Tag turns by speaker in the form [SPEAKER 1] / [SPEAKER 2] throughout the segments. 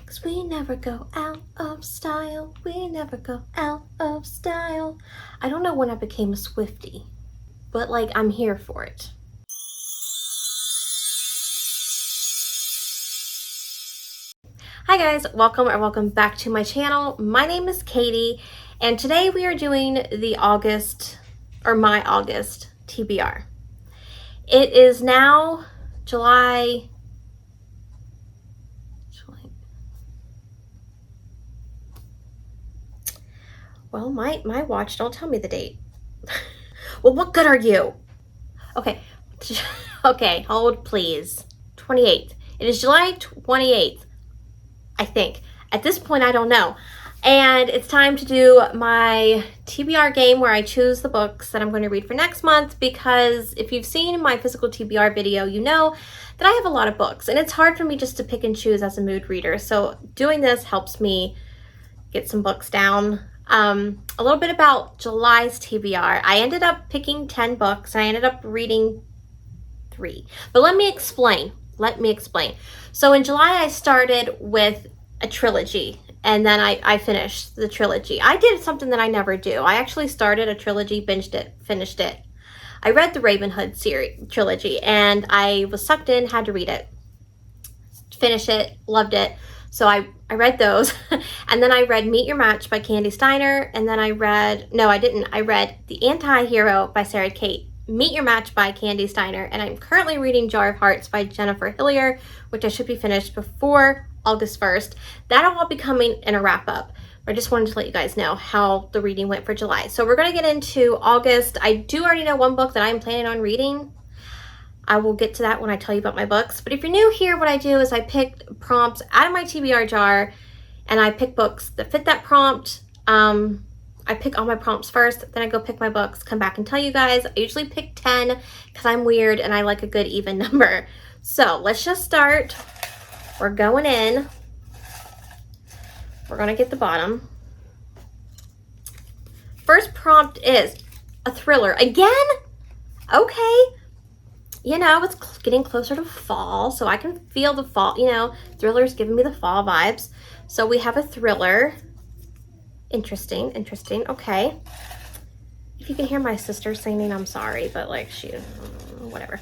[SPEAKER 1] 'Cause we never go out of style. We never go out of style. I don't know when I became a Swiftie, but like I'm here for it. Hi guys, welcome back to my channel. My name is Katie, and today we are doing the my August TBR. It is now July. Well, my watch don't tell me the date. Well, what good are you? Okay, okay, hold please. 28th. It is July 28th, I think. At this point, I don't know. And it's time to do my TBR game where I choose the books that I'm going to read for next month, because if you've seen my physical TBR video, you know that I have a lot of books and it's hard for me just to pick and choose as a mood reader. So doing this helps me get some books down. A little bit about July's TBR. I ended up picking 10 books. I ended up reading 3. But let me explain. So in July, I started with a trilogy, and then I finished the trilogy. I did something that I never do. I actually started a trilogy, binged it, finished it. I read the Raven Hood trilogy, and I was sucked in, had to read it. Finish it, loved it. So I read those, and then I read Meet Your Match by Candy Steiner, and then I read The Anti-Hero by Sarah Kate, Meet Your Match by Candy Steiner, and I'm currently reading Jar of Hearts by Jennifer Hillier, which I should be finished before August 1st. That'll all be coming in a wrap-up. I just wanted to let you guys know how the reading went for July. So we're going to get into August. I do already know one book that I'm planning on reading. I will get to that when I tell you about my books. But if you're new here, what I do is I pick prompts out of my TBR jar, and I pick books that fit that prompt. I pick all my prompts first, then I go pick my books, come back and tell you guys. I usually pick 10 because I'm weird and I like a good even number. So let's just start. We're going in. We're going to get the bottom. First prompt is a thriller. Again? Okay. You know, it's getting closer to fall, so I can feel the fall, you know, thrillers giving me the fall vibes. So we have a thriller. Interesting. Okay. If you can hear my sister singing, I'm sorry, but like whatever.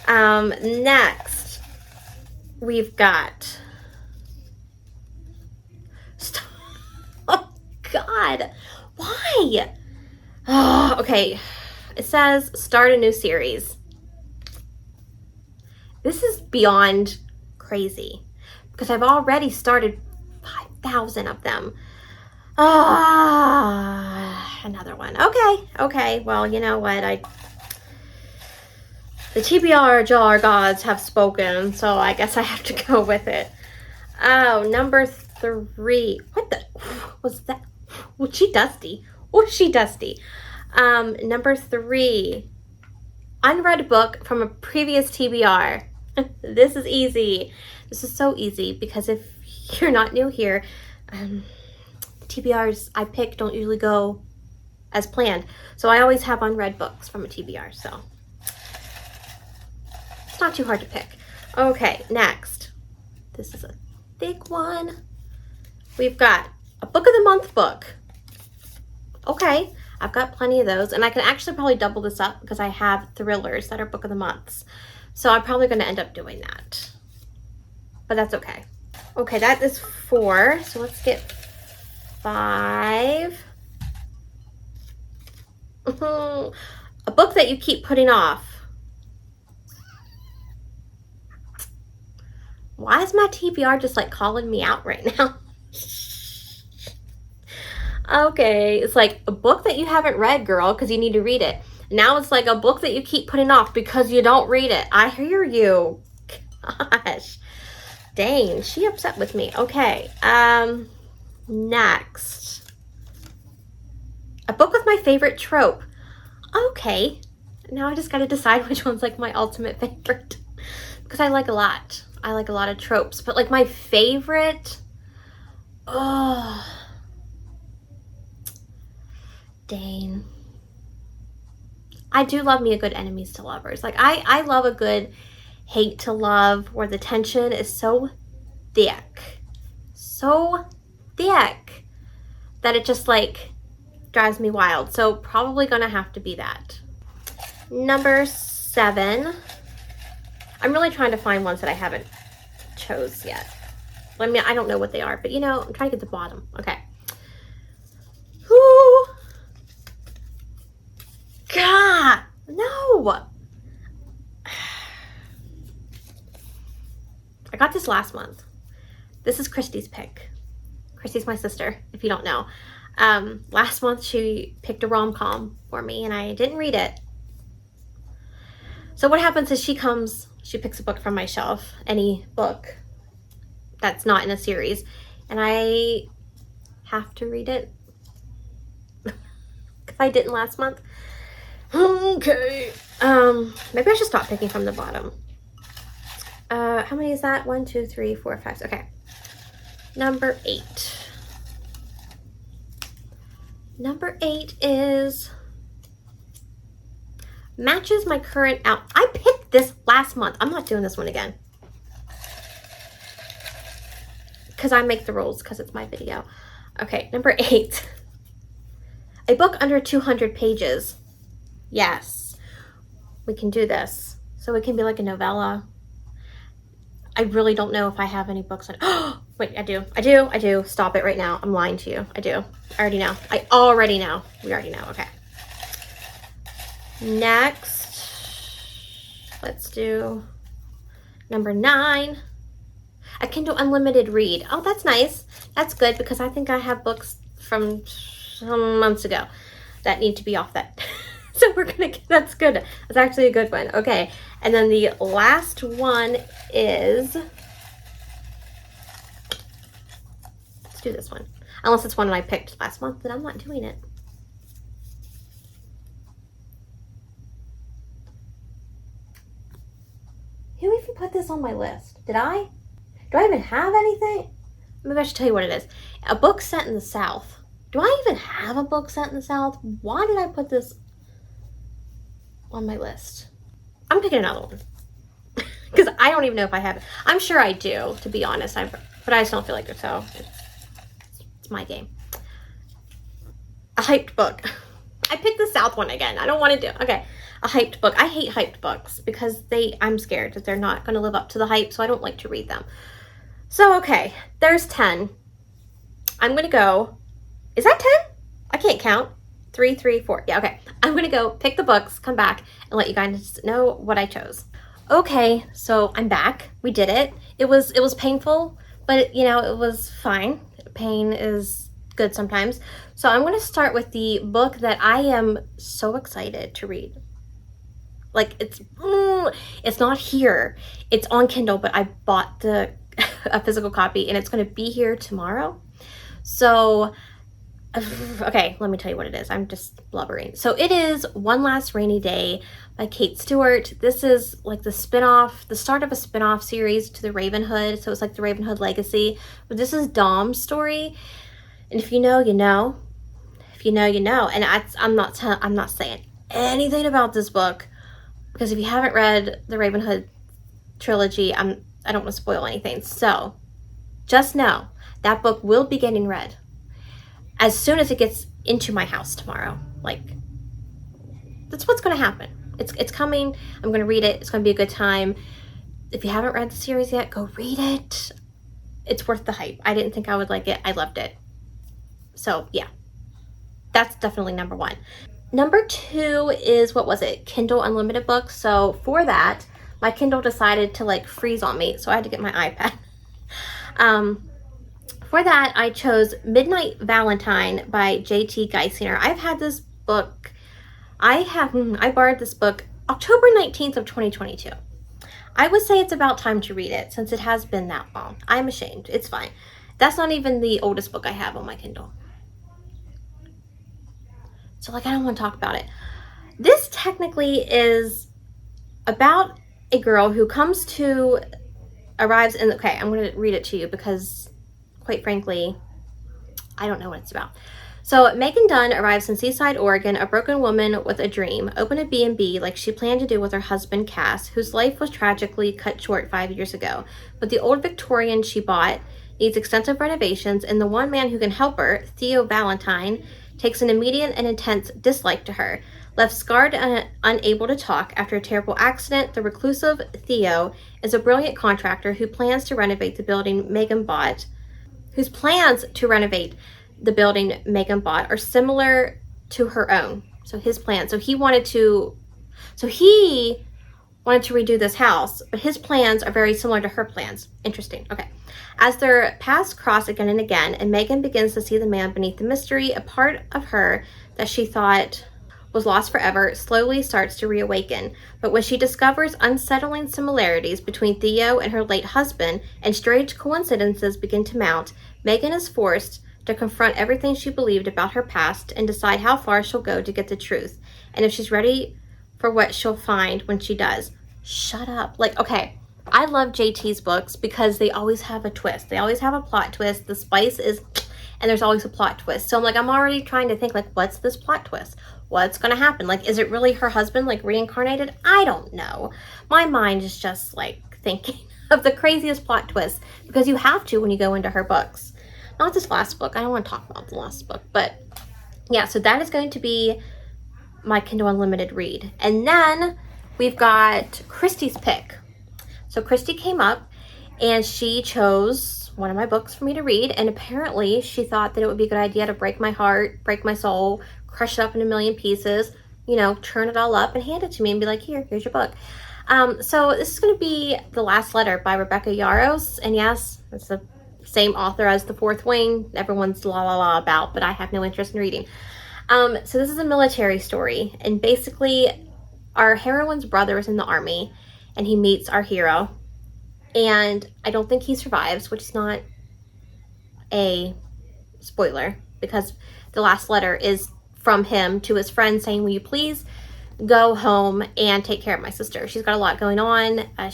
[SPEAKER 1] Next, we've got, oh God, why? Oh, okay. It says start a new series. This is beyond crazy because I've already started 5,000 of them. Another one. Okay. Well, you know what? The TBR jar gods have spoken, so I guess I have to go with it. Oh, number 3. What the was that? Was she dusty? Number 3. Unread book from a previous TBR. This is easy. This is so easy because if you're not new here, TBRs I pick don't usually go as planned. So I always have unread books from a TBR, so it's not too hard to pick. Okay, next. This is a thick one. We've got a book of the month book. Okay, I've got plenty of those, and I can actually probably double this up because I have thrillers that are book of the months. So I'm probably going to end up doing that, but that's okay. Okay, that is 4. So let's get 5. A book that you keep putting off. Why is my TBR just like calling me out right now? Okay, it's like a book that you haven't read, girl, because you need to read it. Now it's like a book that you keep putting off because you don't read it. I hear you. Gosh. Dang, she upset with me. Okay. Next. A book with my favorite trope. Okay. Now I just got to decide which one's like my ultimate favorite. Because I like a lot. I like a lot of tropes. But like my favorite. Oh. Dang. I do love me a good enemies to lovers. Like I love a good hate to love where the tension is so thick. so thick that it just like drives me wild. So probably gonna have to be that. Number 7. I'm really trying to find ones that I haven't chose yet. I mean, I don't know what they are, but you know, I'm trying to get the bottom. Okay. Whoo! God, no! I got this last month. This is Christy's pick. Christy's my sister, if you don't know. Last month she picked a rom-com for me and I didn't read it. So what happens is she picks a book from my shelf, any book that's not in a series, and I have to read it because I didn't last month. Okay. Maybe I should stop picking from the bottom. How many is that? 1, 2, 3, 4, 5. Okay. Number 8. Number 8 is matches my current out. I picked this last month. I'm not doing this one again. Because I make the rules because it's my video. Okay, number 8. A book under 200 pages. Yes. We can do this. So it can be like a novella. I really don't know if I have any books on. Oh, wait, I do. Stop it right now. I'm lying to you. I do. I already know. We already know. Okay. Next, let's do number 9. A Kindle Unlimited read. Oh, that's nice. That's good because I think I have books from some months ago that need to be off that. So that's good. That's actually a good one. Okay. And then the last one is, let's do this one. Unless it's one that I picked last month, then I'm not doing it. Who even put this on my list? Did I? Do I even have anything? Maybe I should tell you what it is. A book set in the South. Do I even have a book set in the South? Why did I put this on my list? I'm picking another one. Because I don't even know if I have it. I'm sure I do, to be honest. But I just don't feel like it, so it's my game. A hyped book. I picked the South one again. I don't want to do. Okay. A hyped book. I hate hyped books because I'm scared that they're not going to live up to the hype, so I don't like to read them. So, okay. There's 10. I'm going to go. Is that 10? I can't count. 3, 3, 4. Yeah, okay. I'm going to go pick the books, come back, and let you guys know what I chose. Okay, so I'm back. We did it. It was painful, but you know, it was fine. Pain is good sometimes. So I'm going to start with the book that I am so excited to read. Like it's not here. It's on Kindle, but I bought a physical copy and it's going to be here tomorrow. So okay, let me tell you what it is. I'm just blubbering. So it is One Last Rainy Day by Kate Stewart. This is like the start of a spin-off series to the Ravenhood. So it's like the Ravenhood legacy. But this is Dom's story. And if you know, you know. If you know, you know. And I'm not saying anything about this book because if you haven't read the Ravenhood trilogy, I don't want to spoil anything. So just know that book will be getting read as soon as it gets into my house tomorrow. Like, that's what's going to happen. It's coming. I'm going to read it. It's going to be a good time. If you haven't read the series yet, go read it. It's worth the hype. I didn't think I would like it. I loved it. So, yeah. That's definitely number 1. Number 2 is, what was it? Kindle Unlimited books. So, for that, my Kindle decided to, like, freeze on me. So, I had to get my iPad. For that, I chose Midnight Valentine by J.T. Geisinger. I've had this book. I borrowed this book October 19th of 2022. I would say it's about time to read it since it has been that long. I'm ashamed. It's fine. That's not even the oldest book I have on my Kindle. So, like, I don't want to talk about it. This technically is about a girl who arrives in, okay, I'm going to read it to you because quite frankly, I don't know what it's about. So Megan Dunn arrives in Seaside, Oregon, a broken woman with a dream, open a B&B like she planned to do with her husband, Cass, whose life was tragically cut short 5 years ago. But the old Victorian she bought needs extensive renovations, and the one man who can help her, Theo Valentine, takes an immediate and intense dislike to her. Left scarred and unable to talk after a terrible accident, the reclusive Theo is a brilliant contractor who plans to renovate the building Megan bought, whose plans to renovate the building Megan bought are similar to her own. So his plan. So he wanted to redo this house, but his plans are very similar to her plans. Interesting. Okay. As their paths cross again and again, and Megan begins to see the man beneath the mystery, a part of her that she thought was lost forever slowly starts to reawaken. But when she discovers unsettling similarities between Theo and her late husband, and strange coincidences begin to mount, Megan is forced to confront everything she believed about her past and decide how far she'll go to get the truth, and if she's ready for what she'll find when she does. Shut up. Like, okay, I love JT's books because they always have a twist. They always have a plot twist. The spice is, and there's always a plot twist. So I'm like, I'm already trying to think, like, what's this plot twist? What's going to happen? Like, is it really her husband, like, reincarnated? I don't know. My mind is just, like, thinking of the craziest plot twists because you have to when you go into her books. Not this last book. I don't want to talk about the last book. But, yeah, so that is going to be my Kindle Unlimited read. And then we've got Christy's pick. So Christy came up and she chose one of my books for me to read, and apparently she thought that it would be a good idea to break my heart, break my soul, crush it up in a million pieces, you know, churn it all up and hand it to me and be like, here's your book. So this is going to be The Last Letter by Rebecca Yarros, and yes, it's the same author as The Fourth Wing. Everyone's la about, but I have no interest in reading. So this is a military story, and basically our heroine's brother is in the army, and he meets our hero, and I don't think he survives, which is not a spoiler, because the last letter is from him to his friend saying, will you please go home and take care of my sister? She's got a lot going on. I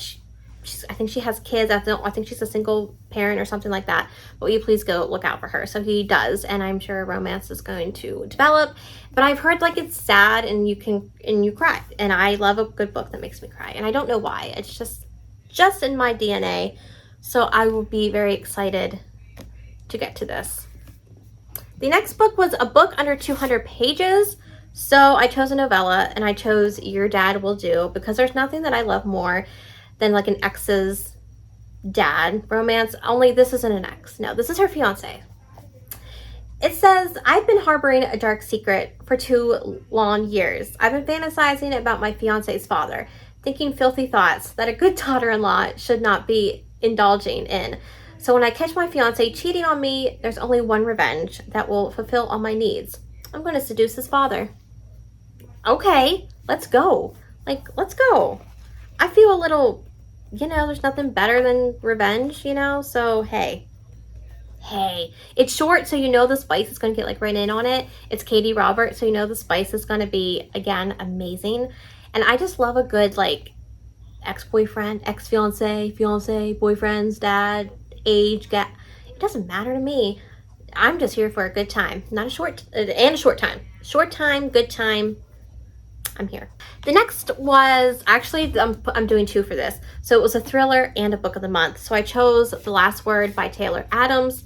[SPEAKER 1] think she has kids. I think she's a single parent or something like that. But will you please go look out for her? So he does, and I'm sure a romance is going to develop. But I've heard like it's sad and you cry. And I love a good book that makes me cry. And I don't know why. It's just in my DNA. So I will be very excited to get to this. The next book was a book under 200 pages. So I chose a novella, and I chose Your Dad Will Do, because there's nothing that I love more than like an ex's dad romance. Only this isn't an ex. No, this is her fiance. It says, I've been harboring a dark secret for 2 long years. I've been fantasizing about my fiance's father, thinking filthy thoughts that a good daughter-in-law should not be indulging in. So when I catch my fiance cheating on me, there's only one revenge that will fulfill all my needs. I'm going to seduce his father. Okay, let's go. Like, let's go. I feel a little, there's nothing better than revenge, so hey. It's short, so the spice is going to get like right in on it. It's Katie Roberts, so the spice is going to be, again, amazing. And I just love a good like ex-boyfriend, ex-fiance, fiance, boyfriend's dad, age gap. It doesn't matter to me. I'm just here for a good time, not a short time. Short time, good time. I'm here. The next was actually, I'm doing 2 for this. So it was a thriller and a book of the month. So I chose The Last Word by Taylor Adams.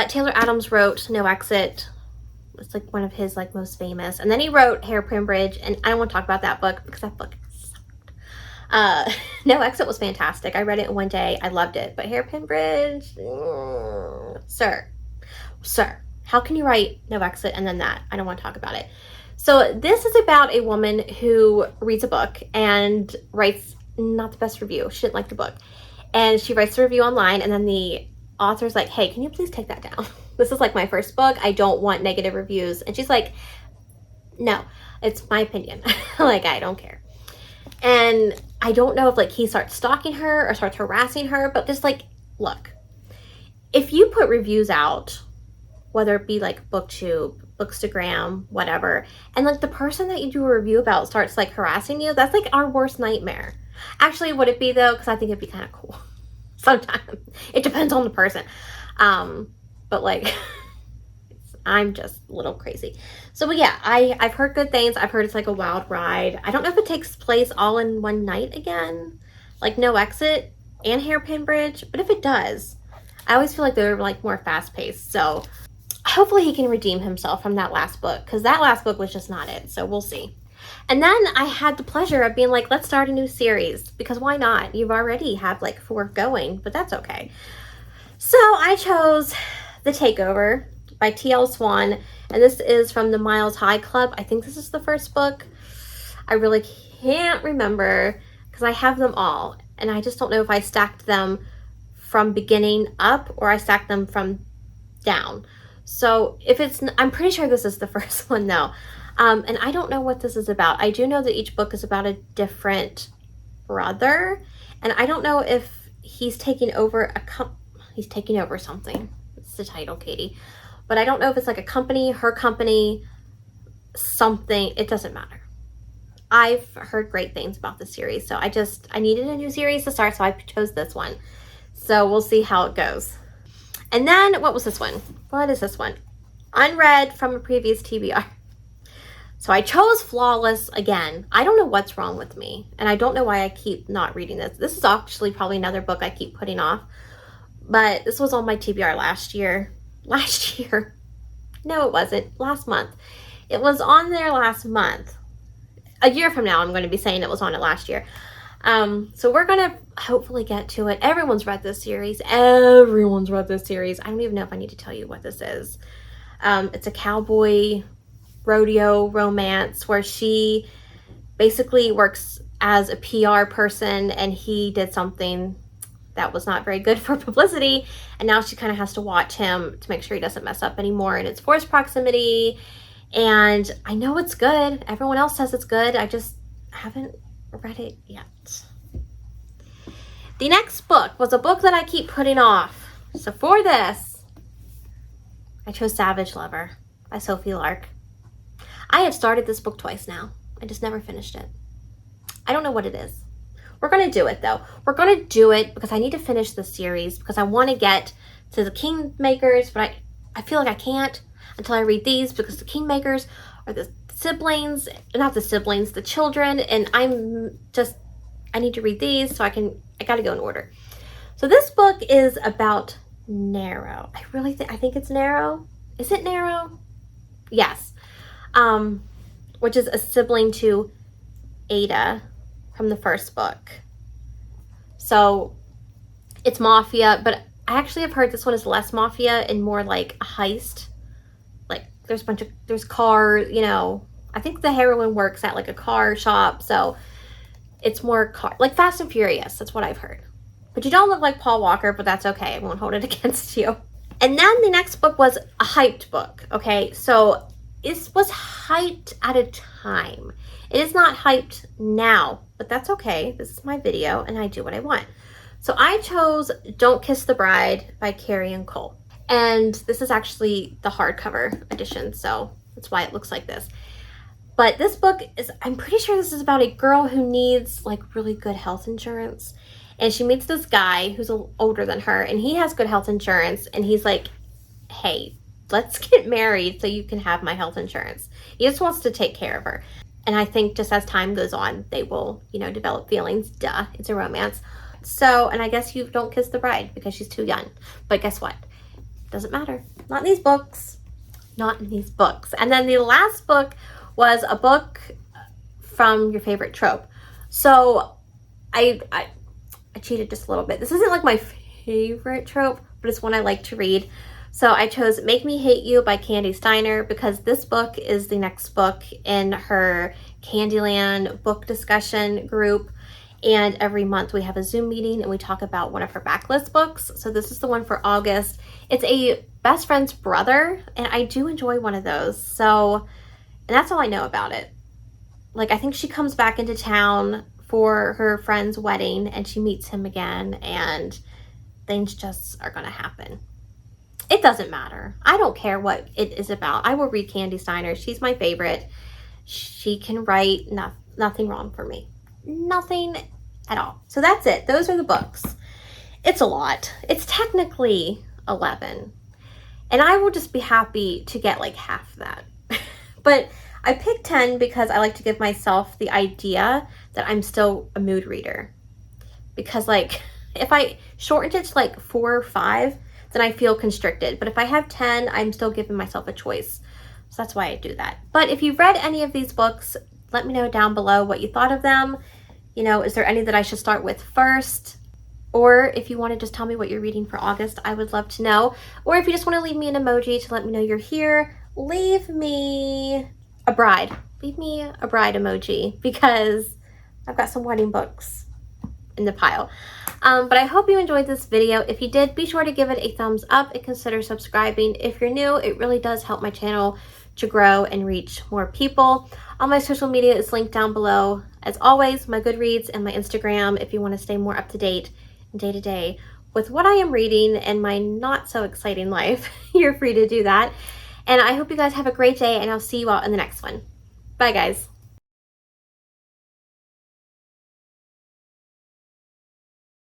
[SPEAKER 1] Taylor Adams wrote No Exit. It's like one of his like most famous. And then he wrote Hairpin Bridge, and I don't want to talk about that book because that book sucked. No Exit was fantastic. I read it in one day. I loved it. But Hairpin Bridge, sir, how can you write No Exit and then that? I don't want to talk about it. So this is about a woman who reads a book and writes not the best review. She didn't like the book. And she writes the review online, and then the author's like, hey, can you please take that down? This is like my first book. I don't want negative reviews. And she's like, no, it's my opinion. Like, I don't care. And I don't know if like he starts stalking her or starts harassing her, but just like, look, if you put reviews out, whether it be like BookTube, Bookstagram, whatever, and like the person that you do a review about starts like harassing you, that's like our worst nightmare. Actually, would it be though? Because I think it'd be kind of cool. Sometimes it depends on the person. But like, I'm just a little crazy. So, but yeah, I've heard good things. I've heard it's like a wild ride. I don't know if it takes place all in one night again, like No Exit and Hairpin Bridge. But if it does, I always feel like they're like more fast paced. So hopefully he can redeem himself from that last book, because that last book was just not it. So we'll see. And then I had the pleasure of being like, let's start a new series, because why not? You've already had like 4 going, but that's okay. So I chose The Takeover by T.L. Swan, and this is from the Miles High Club. I think this is the first book. I really can't remember because I have them all, and I just don't know if I stacked them from beginning up or I stacked them from down. So if it's, I'm pretty sure this is the first one though. And I don't know what this is about. I do know that each book is about a different brother, and I don't know if he's taking over he's taking over something. It's the title, Katie. But I don't know if it's like a company, her company, something. It doesn't matter. I've heard great things about this series, so I needed a new series to start, so I chose this one. So we'll see how it goes. And then, what was this one? What is this one? Unread from a previous TBR. So I chose Flawless again. I don't know what's wrong with me, and I don't know why I keep not reading this. This is actually probably another book I keep putting off, but this was on my TBR last year. Last year? No, it wasn't. Last month. It was on there last month. A year from now, I'm going to be saying it was on it last year. So we're going to hopefully get to it. Everyone's read this series. Everyone's read this series. I don't even know if I need to tell you what this is. It's a cowboy rodeo romance where she basically works as a PR person, and he did something that was not very good for publicity, and now she kind of has to watch him to make sure he doesn't mess up anymore, and it's forced proximity, and I know it's good. Everyone else says it's good. I just haven't read it yet. The next book was a book that I keep putting off. So for this, I chose Savage Lover by Sophie Lark. I have started this book twice now. I just never finished it. I don't know what it is. We're going to do it though. We're going to do it because I need to finish the series, because I want to get to the Kingmakers, but I feel like I can't until I read these, because the Kingmakers are the siblings, not the siblings, the children, and I need to read these, so I got to go in order. So this book is about Narrow. I think it's Narrow. Is it Narrow? Yes. Which is a sibling to Ada from the first book. So it's mafia, but I actually have heard this one is less mafia and more like a heist. Like there's cars, I think the heroine works at like a car shop, so it's more like Fast and Furious. That's what I've heard. But you don't look like Paul Walker, but that's okay. I won't hold it against you. And then the next book was a hyped book. Okay, so this was hyped at a time. It is not hyped now, but that's okay. This is my video, and I do what I want. So I chose Don't Kiss the Bride by Carrie and Cole. And this is actually the hardcover edition, so that's why it looks like this. But this book is, I'm pretty sure this is about a girl who needs like really good health insurance. And she meets this guy who's older than her, and he has good health insurance, and he's like, hey, let's get married so you can have my health insurance. He just wants to take care of her. And I think just as time goes on, they will, develop feelings. Duh, it's a romance. So, and I guess you don't kiss the bride because she's too young. But guess what? Doesn't matter. Not in these books. Not in these books. And then the last book was a book from your favorite trope. So I cheated just a little bit. This isn't like my favorite trope, but it's one I like to read. So I chose Make Me Hate You by Candy Steiner, because this book is the next book in her Candyland book discussion group. And every month we have a Zoom meeting and we talk about one of her backlist books. So this is the one for August. It's a best friend's brother, and I do enjoy one of those. So, and that's all I know about it. Like, I think she comes back into town for her friend's wedding and she meets him again, and things just are going to happen. It doesn't matter. I don't care what it is about. I will read Candy Steiner. She's my favorite. She can write nothing wrong for me. Nothing at all. So that's it. Those are the books. It's a lot. It's technically 11. And I will just be happy to get like half that. But I picked 10 because I like to give myself the idea that I'm still a mood reader. Because like, if I shortened it to like 4 or 5, then I feel constricted. But if I have 10, I'm still giving myself a choice. So that's why I do that. But if you've read any of these books, let me know down below what you thought of them. You know, is there any that I should start with first? Or if you want to just tell me what you're reading for August, I would love to know. Or if you just want to leave me an emoji to let me know you're here, leave me a bride. Leave me a bride emoji because I've got some wedding books in the pile. But I hope you enjoyed this video. If you did, be sure to give it a thumbs up and consider subscribing. If you're new, it really does help my channel to grow and reach more people. All my social media is linked down below. As always, my Goodreads and my Instagram if you want to stay more up to date day to day with what I am reading and my not so exciting life. You're free to do that. And I hope you guys have a great day, and I'll see you all in the next one. Bye, guys.